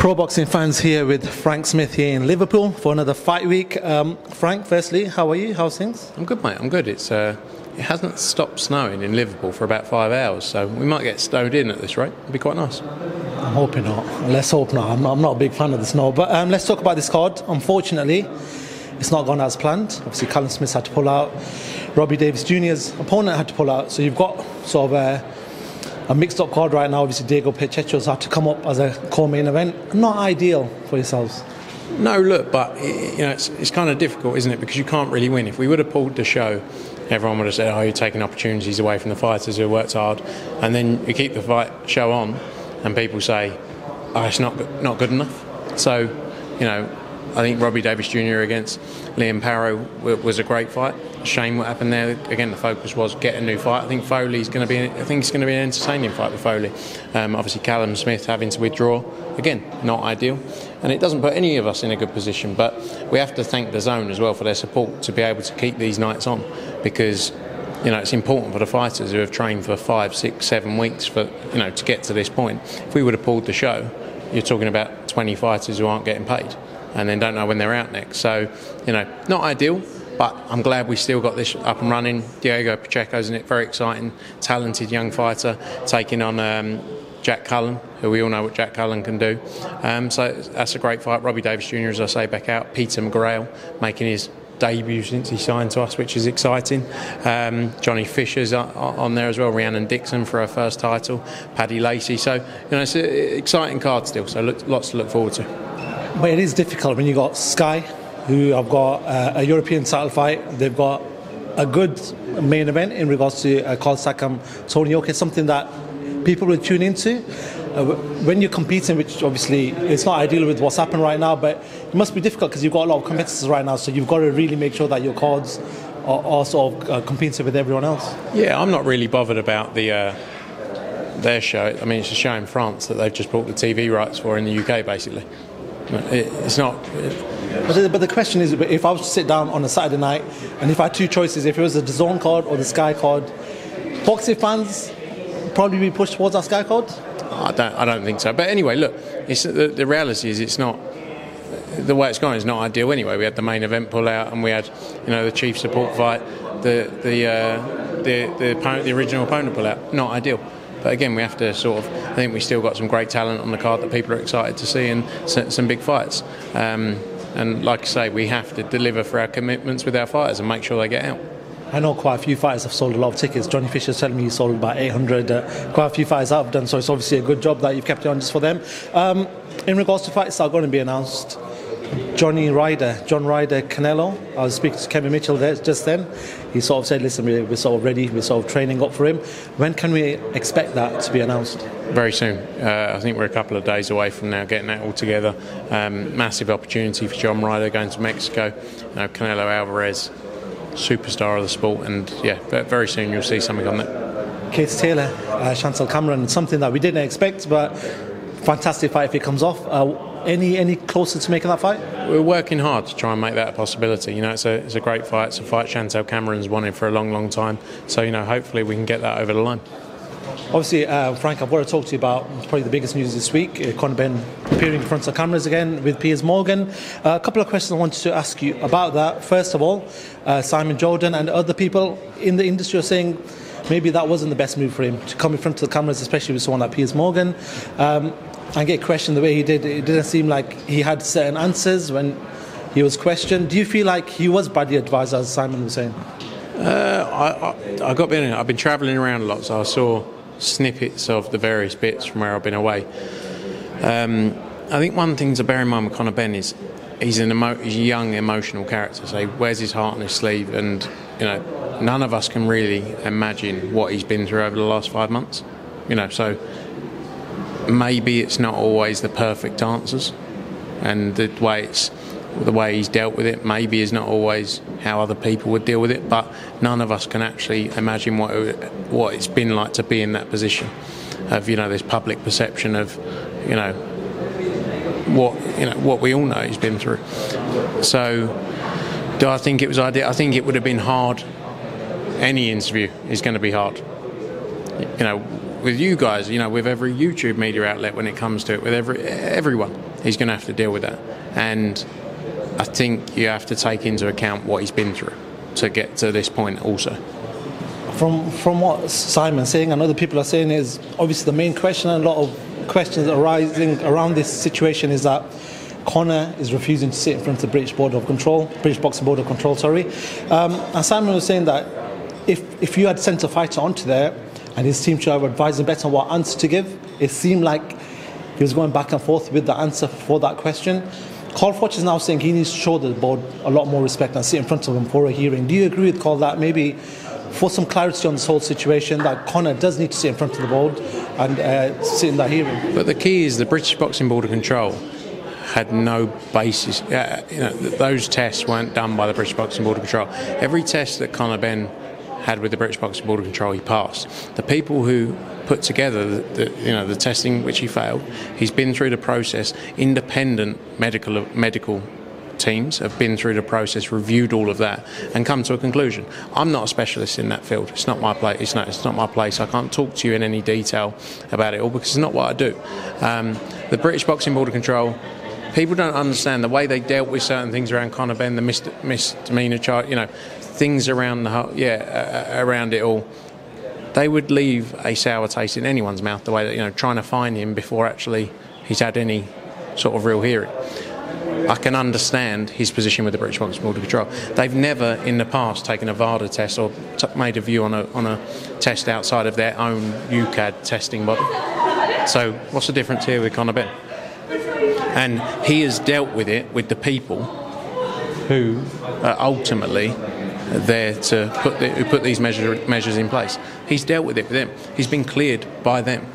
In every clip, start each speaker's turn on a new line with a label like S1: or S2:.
S1: Pro boxing fans here with Frank Smith here in Liverpool for another fight week. Frank, firstly, how are you? How's things?
S2: I'm good, mate. I'm good. It hasn't stopped snowing in Liverpool for about 5 hours, so we might get snowed in at this rate. It'd be quite nice.
S1: I'm hoping not. Let's hope not. I'm not a big fan of the snow. But let's talk about this card. Unfortunately, it's not gone as planned. Obviously, Callum Smith had to pull out. Robbie Davis Jr.'s opponent had to pull out. So you've got sort of a mixed-up card right now. Obviously, Diego Pacheco's had to come up as a co-main event. Not ideal for yourselves.
S2: No, look, but it's kind of difficult, isn't it? Because you can't really win. If we would have pulled the show, everyone would have said, "Oh, you're taking opportunities away from the fighters who worked hard," and then you keep the fight show on, and people say, "Oh, it's not good enough." So, I think Robbie Davis Jr. against Liam Parrow was a great fight. Shame what happened there. Again, the focus was get a new fight. I think it's going to be an entertaining fight with Foley. Obviously, Callum Smith having to withdraw, again, not ideal, and it doesn't put any of us in a good position. But we have to thank the Zone as well for their support to be able to keep these nights on, because it's important for the fighters who have trained for 5, 6, 7 weeks to get to this point. If we would have pulled the show, you're talking about 20 fighters who aren't getting paid and then don't know when they're out next. So, not ideal, but I'm glad we still got this up and running. Diego Pacheco's in it, very exciting, talented young fighter, taking on Jack Cullen, who we all know what Jack Cullen can do. So that's a great fight. Robbie Davis Jr., as I say, back out. Peter McGrail making his debut since he signed to us, which is exciting. Johnny Fisher's on there as well. Rhiannon Dixon for her first title. Paddy Lacey. So, it's an exciting card still, so lots to look forward to.
S1: But it is difficult when you got Sky, who have got a European title fight. They've got a good main event in regards to Carl Sakam, Tony Yoka, something that people will tune into. When you're competing, which obviously it's not ideal with what's happened right now, but it must be difficult because you've got a lot of competitors right now, so you've got to really make sure that your cards are sort of competing with everyone else. Yeah,
S2: I'm not really bothered about their show. I mean, it's a show in France that they've just bought the TV rights for in the UK, basically. It's not...
S1: But the question is, if I was to sit down on a Saturday night and if I had two choices, if it was the DAZN card or the Sky card, boxing fans probably be pushed towards our Sky card?
S2: I don't think so. But anyway, look, the reality is it's not... The way it's gone is not ideal anyway. We had the main event pull out and we had, the chief support fight, the original opponent pull out. Not ideal. But again, we have to I think we still got some great talent on the card that people are excited to see, and some big fights. And like I say, we have to deliver for our commitments with our fighters and make sure they get out.
S1: I know quite a few fighters have sold a lot of tickets. Johnny Fisher's telling me he sold about 800. Quite a few fighters have done, so it's obviously a good job that you've kept it on just for them. In regards to fights that are going to be announced, John Ryder, Canelo. I was speaking to Kevin Mitchell there just then. He sort of said, listen, we're sort of ready, we're sort of training up for him. When can we expect that to be announced?
S2: Very soon. I think we're a couple of days away from now getting that all together. Massive opportunity for John Ryder going to Mexico. Canelo Alvarez, superstar of the sport, and very soon you'll see something on that.
S1: Katie Taylor, Chantal Cameron, something that we didn't expect, but fantastic fight if it comes off. Any closer to making that fight?
S2: We're working hard to try and make that a possibility. It's a great fight. It's a fight Chantal Cameron's wanted for a long, long time. So, hopefully we can get that over the line.
S1: Obviously, Frank, I've got to talk to you about probably the biggest news this week. Conor Benn appearing in front of cameras again with Piers Morgan. A couple of questions I wanted to ask you about that. First of all, Simon Jordan and other people in the industry are saying maybe that wasn't the best move for him to come in front of the cameras, especially with someone like Piers Morgan. And get questioned the way he did. It didn't seem like he had certain answers when he was questioned. Do you feel like he was badly advised, as Simon was saying?
S2: I got to be honest, I've been travelling around a lot, so I saw snippets of the various bits from where I've been away. I think one thing to bear in mind with Conor Benn is he's a young, emotional character, so he wears his heart on his sleeve, and none of us can really imagine what he's been through over the last 5 months. So maybe it's not always the perfect answers, and the way he's dealt with it maybe is not always how other people would deal with it, but none of us can actually imagine what it's been like to be in that position of this public perception of what we all know he's been through. So do I think it was ideal? I think it would have been hard. Any interview is going to be hard. With you guys, with every YouTube media outlet when it comes to it, with everyone, he's going to have to deal with that. And I think you have to take into account what he's been through to get to this point also.
S1: From what Simon's saying and other people are saying is obviously the main question, and a lot of questions arising around this situation is that Conor is refusing to sit in front of the British Boxing Board of Control, and Simon was saying that if you had sent a fighter onto there and his team should have advised him better on what answer to give, it seemed like he was going back and forth with the answer for that question. Carl Froch is now saying he needs to show the board a lot more respect and sit in front of them for a hearing. Do you agree with Carl that maybe for some clarity on this whole situation that Conor does need to sit in front of the board and sit in that hearing?
S2: But the key is the British Boxing Board of Control had no basis. Those tests weren't done by the British Boxing Board of Control. Every test that Conor Benn had with the British Boxing Board of Control, he passed. The people who put together the testing which he failed, he's been through the process. Independent medical teams have been through the process, reviewed all of that, and come to a conclusion. I'm not a specialist in that field. It's not my place. It's not my place. I can't talk to you in any detail about it all because it's not what I do. The British Boxing Board of Control, people don't understand the way they dealt with certain things around Conor Benn, the misdemeanor charge, things around around it all. They would leave a sour taste in anyone's mouth, the way that, trying to fine him before actually he's had any sort of real hearing. I can understand his position with the British Boxing Board of Control. They've never in the past taken a VADA test or made a view on a test outside of their own UCAD testing body. So what's the difference here with Conor Benn? And he has dealt with it with the people who are ultimately there to put these measures in place. He's dealt with it with them. He's been cleared by them.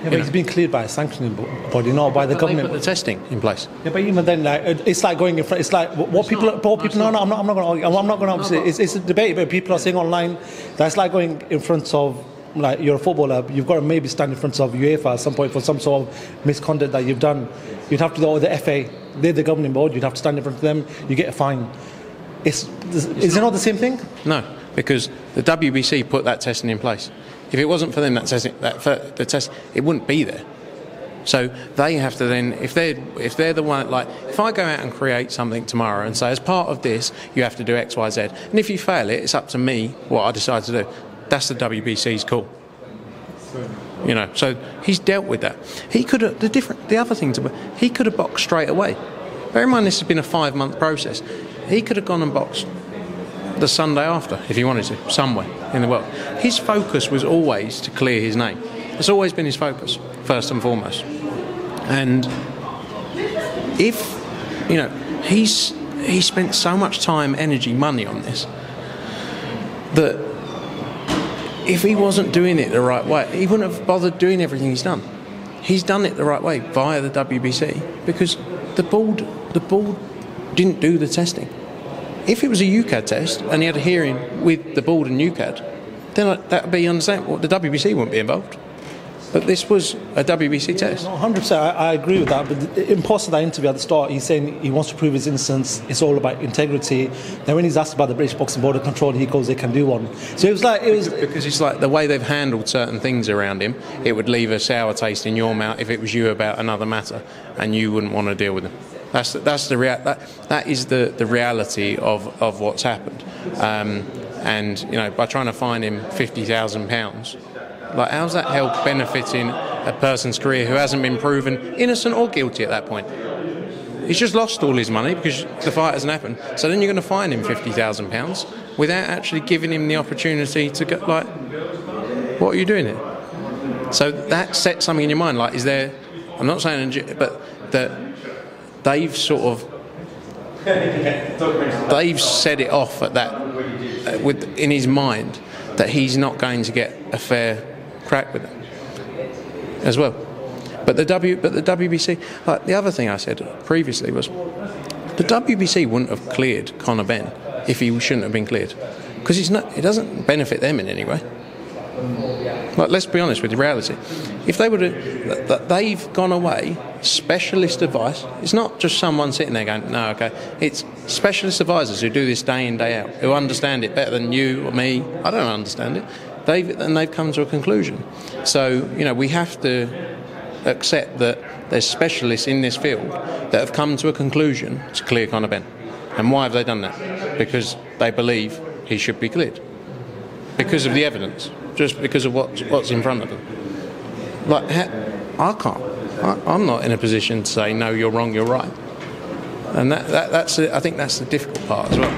S1: Yeah, but he's been cleared by a sanctioning body, not by the government.
S2: They put the testing in place.
S1: Yeah, but even then, it's like going in front. It's like what people. No, I'm not going to argue. I'm not going to. It's a debate, but people are saying online that it's like going in front of. Like you're a footballer, you've got to maybe stand in front of UEFA at some point for some sort of misconduct that you've done. You'd have to go to the FA. They're the governing board. You'd have to stand in front of them. You get a fine. Is it not the same thing?
S2: No, because the WBC put that testing in place. If it wasn't for them, the test, it wouldn't be there. So they have to then, if they're the one, like if I go out and create something tomorrow and say as part of this you have to do X, Y, Z, and if you fail it, it's up to me what I decide to do. That's the WBC's call. So he's dealt with that. He could have the other thing he could have boxed straight away. Bear in mind this has been a 5-month process. He could have gone and boxed the Sunday after if he wanted to, somewhere in the world. His focus was always to clear his name. It's always been his focus, first and foremost. And if he spent so much time, energy, money on this that if he wasn't doing it the right way, he wouldn't have bothered doing everything he's done. He's done it the right way via the WBC because the board didn't do the testing. If it was a UCAD test and he had a hearing with the board and UCAD, then that would be understandable. The WBC wouldn't be involved. But this was a WBC test.
S1: 100%, I agree with that. But in part of that interview at the start, he's saying he wants to prove his innocence. It's all about integrity. Then when he's asked about the British Boxing Board of Control, he goes, they can do one. So it was
S2: because it's like the way they've handled certain things around him. It would leave a sour taste in your mouth if it was you about another matter, and you wouldn't want to deal with them. That is the reality of what's happened. And by trying to fine him £50,000. Like, how's that help benefiting a person's career who hasn't been proven innocent or guilty at that point? He's just lost all his money because the fight hasn't happened. So then you're going to fine him £50,000 without actually giving him the opportunity to go, like, what are you doing here? So that sets something in your mind. Like, is there? I'm not saying, but that they've sort of set it off at that in his mind that he's not going to get a fair crack with it as well. But the WBC, like the other thing I said previously was, the WBC wouldn't have cleared Conor Benn if he shouldn't have been cleared, because it doesn't benefit them in any way. Like, let's be honest with the reality. If they would have, they've gone away, specialist advice. It's not just someone sitting there going, no, okay. It's specialist advisors who do this day in, day out, who understand it better than you or me. I don't understand it. They've come to a conclusion. So, we have to accept that there's specialists in this field that have come to a conclusion to clear Conor Benn. And why have they done that? Because they believe he should be cleared. Because of the evidence. Just because of what's in front of them. Like, I can't. I'm not in a position to say, no, you're wrong, you're right. And I think that's the difficult part as well.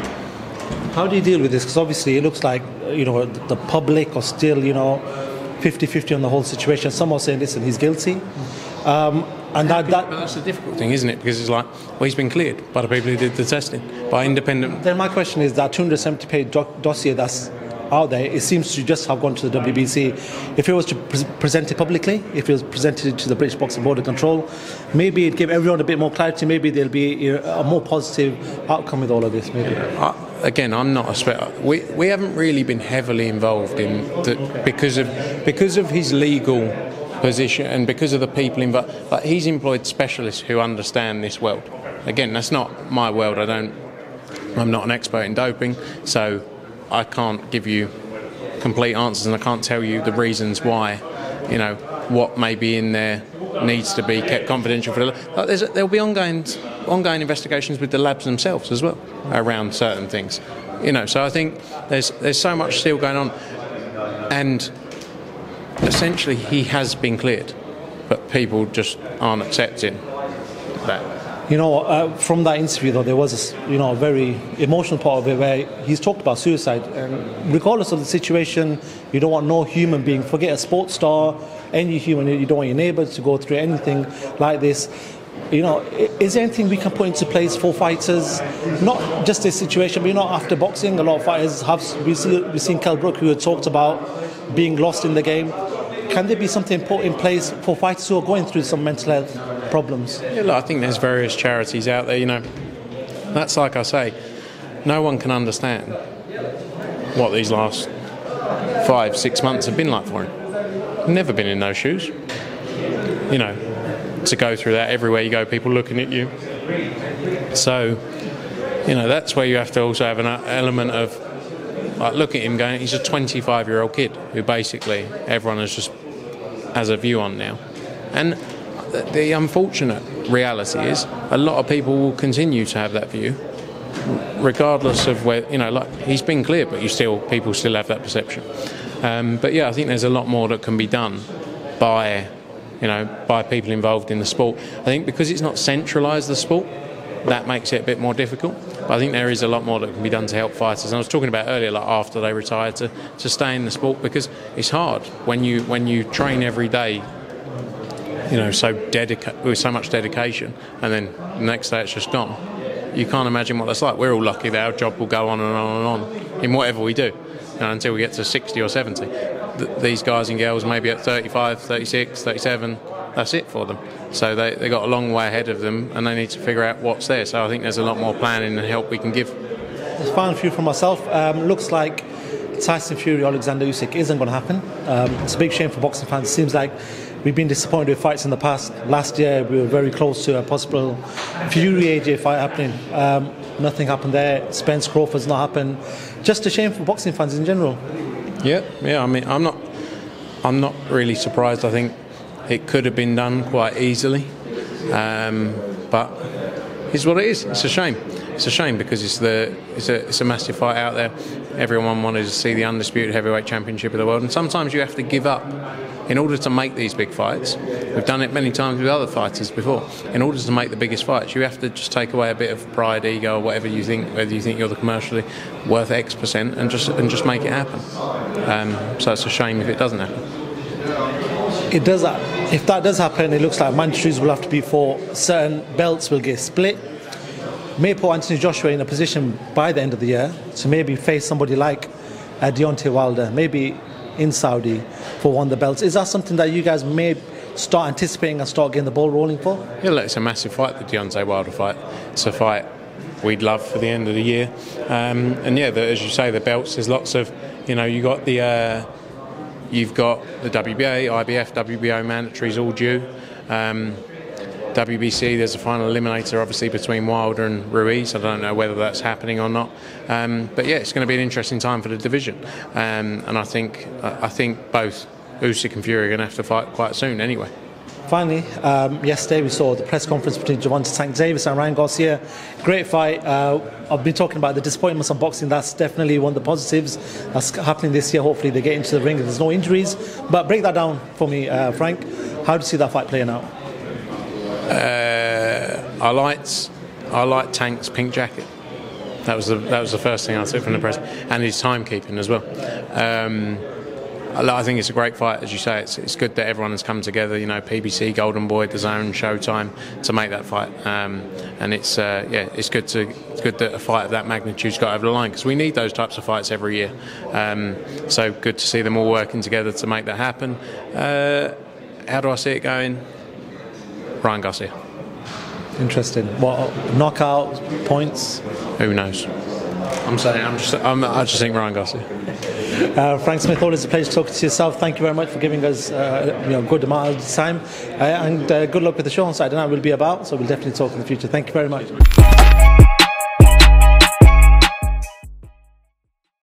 S1: How do you deal with this? Because obviously it looks like, the public are still, 50-50 on the whole situation. Some are saying, listen, he's guilty. But
S2: that's the difficult thing, isn't it? Because it's like, well, he's been cleared by the people who did the testing, by independent.
S1: Then my question is that 270-page dossier that's out there, it seems to just have gone to the WBC. If it was to present it publicly, if it was presented to the British Boxing Board of Control, maybe it'd give everyone a bit more clarity. Maybe there'll be a more positive outcome with all of this. Maybe.
S2: Again, I'm not a specialist. We haven't really been heavily involved in because of his legal position and because of the people involved. But he's employed specialists who understand this world. Again, that's not my world. I'm not an expert in doping, so I can't give you complete answers, and I can't tell you the reasons why, what may be in there needs to be kept confidential. There'll be ongoing investigations with the labs themselves as well around certain things. So I think there's so much still going on, and essentially he has been cleared, but people just aren't accepting that.
S1: From that interview, though, there was a very emotional part of it where he's talked about suicide. And regardless of the situation, you don't want no human being, forget a sports star, any human, you don't want your neighbour to go through anything like this. Is there anything we can put into place for fighters? Not just this situation, but after boxing, a lot of fighters we've seen Kell Brook, who had talked about being lost in the game. Can there be something put in place for fighters who are going through some mental health problems?
S2: Yeah, look, I think there's various charities out there, That's like I say, no one can understand what these last 5-6 months have been like for him. Never been in those shoes. To go through that everywhere you go, people looking at you. So, that's where you have to also have an element of, like, look at him going, he's a 25-year-old kid who basically everyone has a view on now. And the unfortunate reality is a lot of people will continue to have that view regardless of where, he's been cleared, but people still have that perception. But yeah, I think there's a lot more that can be done by people involved in the sport. I think because it's not centralised, the sport, that makes it a bit more difficult. But I think there is a lot more that can be done to help fighters. And I was talking about earlier, like after they retire, to stay in the sport, because it's hard when you train every day, with so much dedication, and then the next day it's just gone. You can't imagine what that's like. We're all lucky that our job will go on and on and on in whatever we do, until we get to 60 or 70. These guys and girls maybe at 35, 36, 37, that's it for them. So they got a long way ahead of them, and they need to figure out what's there. So I think there's a lot more planning and help we can give.
S1: There's a final few from myself. Looks like Tyson Fury, Alexander Usyk isn't going to happen. It's a big shame for boxing fans. It seems like we've been disappointed with fights in the past. Last year we were very close to a possible Fury AJ fight happening. Nothing happened there. Spence Crawford's not happened. Just a shame for boxing fans in general.
S2: Yeah. I mean, I'm not really surprised. I think it could have been done quite easily, but it's what it is. It's a shame. It's a shame because it's a massive fight out there. Everyone wanted to see the undisputed heavyweight championship of the world, and sometimes you have to give up in order to make these big fights. We've done it many times with other fighters before. In order to make the biggest fights, you have to just take away a bit of pride, ego, or whatever you think, whether you think you're the commercially worth X%, and just make it happen. So it's a shame if it doesn't happen.
S1: It does. If that does happen, it looks like mandatories will have to be for certain belts will get split. May put Anthony Joshua in a position by the end of the year to maybe face somebody like Deontay Wilder, maybe in Saudi for one of the belts. Is that something that you guys may start anticipating and start getting the ball rolling for?
S2: Yeah, look, it's a massive fight, the Deontay Wilder fight. It's a fight we'd love for the end of the year. And yeah, as you say, the belts, there's lots of, you've got the WBA, IBF, WBO mandatories all due. WBC, there's a final eliminator obviously between Wilder and Ruiz. I don't know whether that's happening or not, but yeah, it's going to be an interesting time for the division, and I think both Usyk and Fury are going to have to fight quite soon anyway.
S1: finally, yesterday we saw the press conference between Gervonta Davis and Ryan Garcia. Great fight. I've been talking about the disappointments of boxing. That's definitely one of the positives that's happening this year. Hopefully they get into the ring and there's no injuries. But break that down for me, Frank. How do you see that fight playing out?
S2: I liked Tank's pink jacket. That was the first thing I took from the press, and his timekeeping as well. I think it's a great fight, as you say. It's good that everyone has come together. You know, PBC, Golden Boy, DAZN, Showtime to make that fight, and it's good that a fight of that magnitude's got over the line, because we need those types of fights every year. So good to see them all working together to make that happen. How do I see it going? Ryan Garcia.
S1: Interesting. What, knockout points?
S2: Who knows? I just think Ryan Garcia.
S1: Frank Smith, always a pleasure talking to yourself. Thank you very much for giving us a good amount of time, and good luck with the show on Saturday night. Will be about, so we'll definitely talk in the future. Thank you very much.